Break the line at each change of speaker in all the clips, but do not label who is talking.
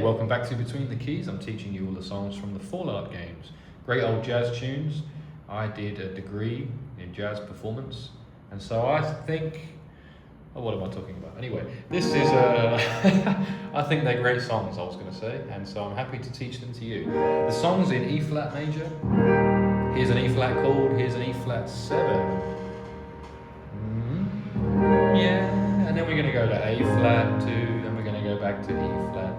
Welcome back to Between the Keys. I'm teaching you all the songs from the Fallout games. Great old jazz tunes. I did a degree in jazz performance, and so I think, oh, what am I talking about? Anyway, this is, I think they're great songs, I was going to say, and so I'm happy to teach them to you. The song's in E flat major. Here's an E flat chord, here's an E flat 7. Yeah, and then we're going to go to A flat 2, then we're going to go back to E flat.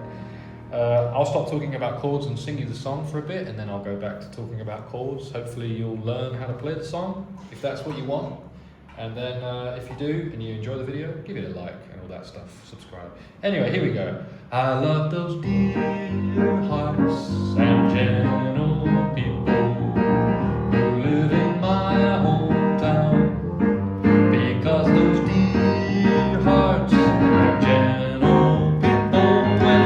I'll stop talking about chords and sing you the song for a bit, and then I'll go back to talking about chords. Hopefully you'll learn how to play the song, if that's what you want. And then if you do, and you enjoy the video, give it a like and all that stuff, subscribe. Anyway, here we go. I love those dear hearts and gentle people who live in my hometown, because those dear hearts and gentle people will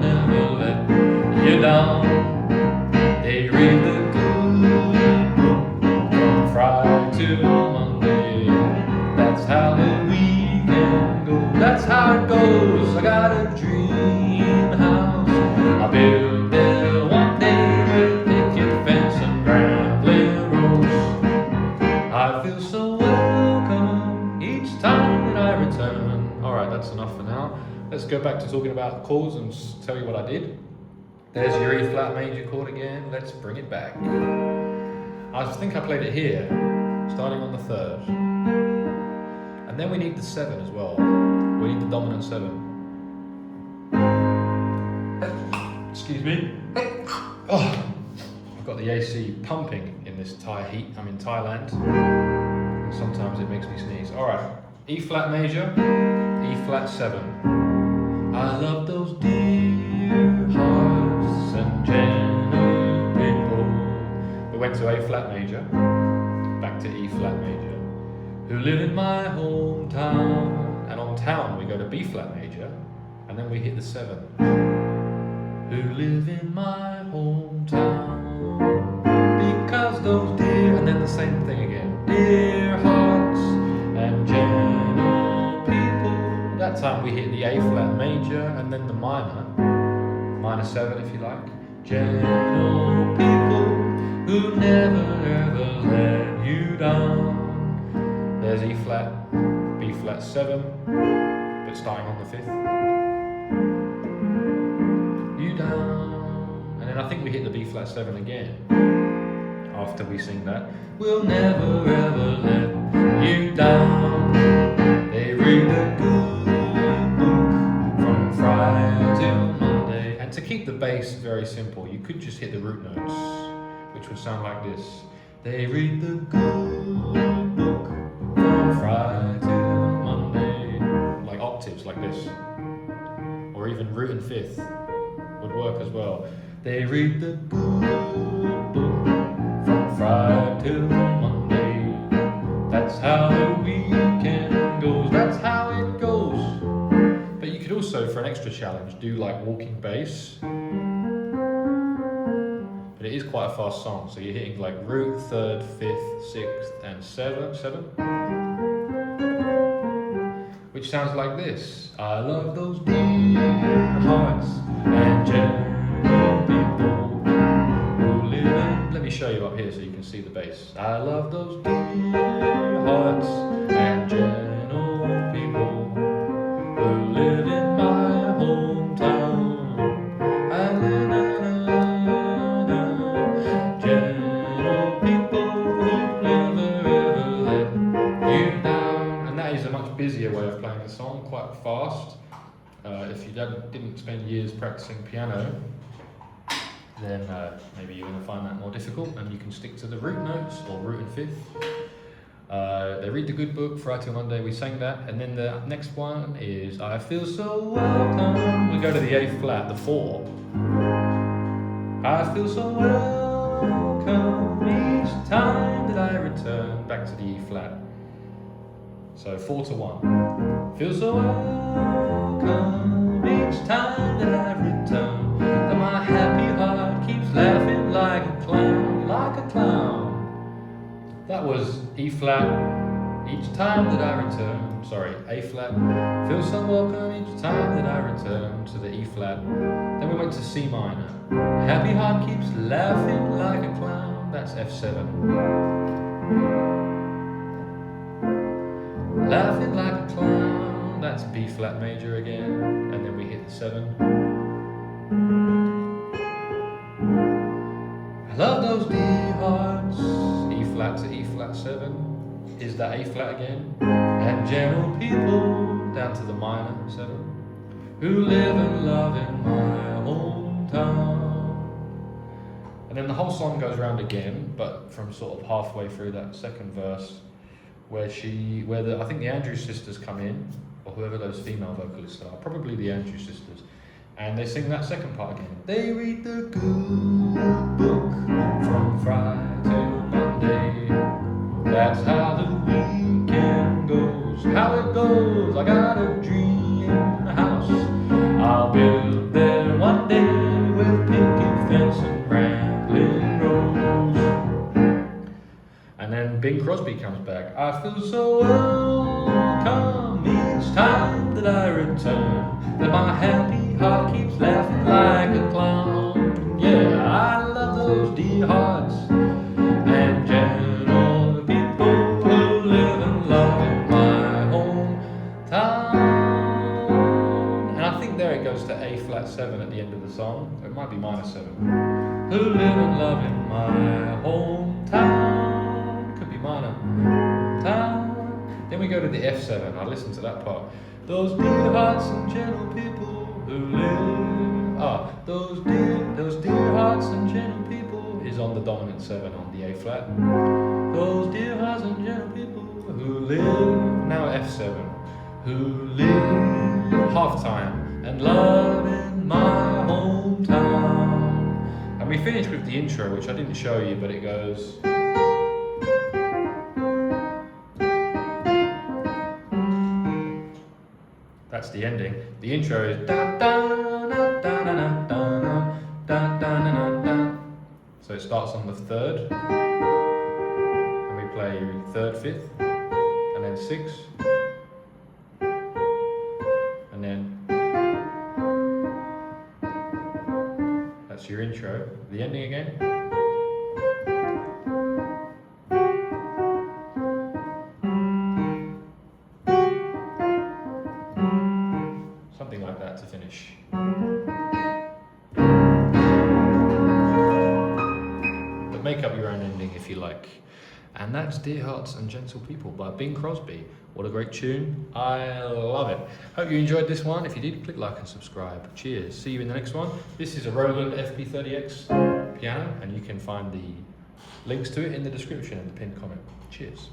never let you down. They read the good book from Friday to Monday. That's how the weekend goes. That's how it goes. I got a dream house I built there one day with picket fence and rambling rose. I feel so welcome each time that I return. Alright, that's enough for now. Let's go back to talking about chords and tell you what I did. There's your E flat major chord again. Let's bring it back. I think I played it here, starting on the 3rd. And then we need the 7 as well. We need the dominant 7. Excuse me. Oh, I've got the AC pumping in this Thai heat. I'm in Thailand, and sometimes it makes me sneeze. Alright, E flat major, E flat 7. I love those dear hearts and gentle people. We went to A flat major, back to E flat major, who live in my hometown. And on town we go to B flat major, and then we hit the 7. Who live in my hometown, because those dear, and then the same thing again, dear hearts and gentle people. That time we hit the A flat major, and then the minor 7 if you like. Gentle people who never ever let you down. There's E flat, B flat 7, but starting on the 5th. You down. And then I think we hit the B flat 7 again after we sing that. We'll never ever let you down. They read the good book from Friday till Monday. And to keep the bass very simple, you could just hit the root notes, which would sound like this. They read the good book from Friday till Monday. Like octaves like this. Or even root and 5th would work as well. They read the good book from Friday till Monday. That's how the weekend goes. That's how it goes. But you could also, for an extra challenge, do like walking bass. But it is quite a fast song, so you're hitting like root, 3rd, 5th, 6th, and 7. Which sounds like this. I love those dear hearts and gentle people who live in... Let me show you up here so you can see the bass. I love those dear hearts and gentle people who live in my hometown. I love gentle people who never ever let you down. And that is a much busier way of playing the song, quite fast. If you didn't spend years practicing piano, then maybe you're going to find that more difficult, and you can stick to the root notes or root and 5th. They read the good book, Friday till Monday, we sang that, and then the next one is I feel so welcome. We go to the A flat, the 4. I feel so welcome each time that I return, back to the E flat. So 4 to 1. Feel so welcome each time that I return, that my happy heart keeps laughing like a clown, like a clown. That was E flat each time that I return. A flat. Feel so welcome each time that I return to the E flat. Then we went to C minor. Happy heart keeps laughing like a clown. That's F7. Laughing like a clown. That's B flat major again. And then we hit the 7. I love those D hearts. E flat to E flat 7. Is that A flat again? And gentle people down to the minor 7 who live and love in my hometown. And then the whole song goes around again, but from sort of halfway through that second verse, where I think the Andrews sisters come in, or whoever those female vocalists are, probably the Andrews sisters, and they sing that second part again. They read the good book from Friday till Monday. That's how the weekend goes, how it goes. I got a dream in the house I'll build there one day, with picket fence and rambling rose. And then Bing Crosby comes back. I feel so welcome each time that I return, that my happy heart keeps laughing like a clown. Yeah, I love those D hearts and gentle people who live and love in my hometown. And I think there it goes to A flat 7 at the end of the song. It might be minor 7. Who live and love in my hometown. Could be minor. Town. Then we go to the F7. I listened to that part. Those dear hearts and gentle people who live. Those dear hearts and gentle people is on the dominant 7 on the A flat. Those dear hearts and gentle people who live, now F7, who live half time and love in my hometown. And we finish with the intro, which I didn't show you, but it goes. That's the ending. The intro is da da da da da da da da da da da. So it starts on the 3rd, and we play 3rd, 5th, and then 6th, and then that's your intro. The ending again. Something like that to finish. But make up your own ending if you like. And that's Dear Hearts and Gentle People by Bing Crosby. What a great tune. I love it. Hope you enjoyed this one. If you did, click like and subscribe. Cheers. See you in the next one. This is a Roland FP-30X piano, and you can find the links to it in the description and the pinned comment. Cheers.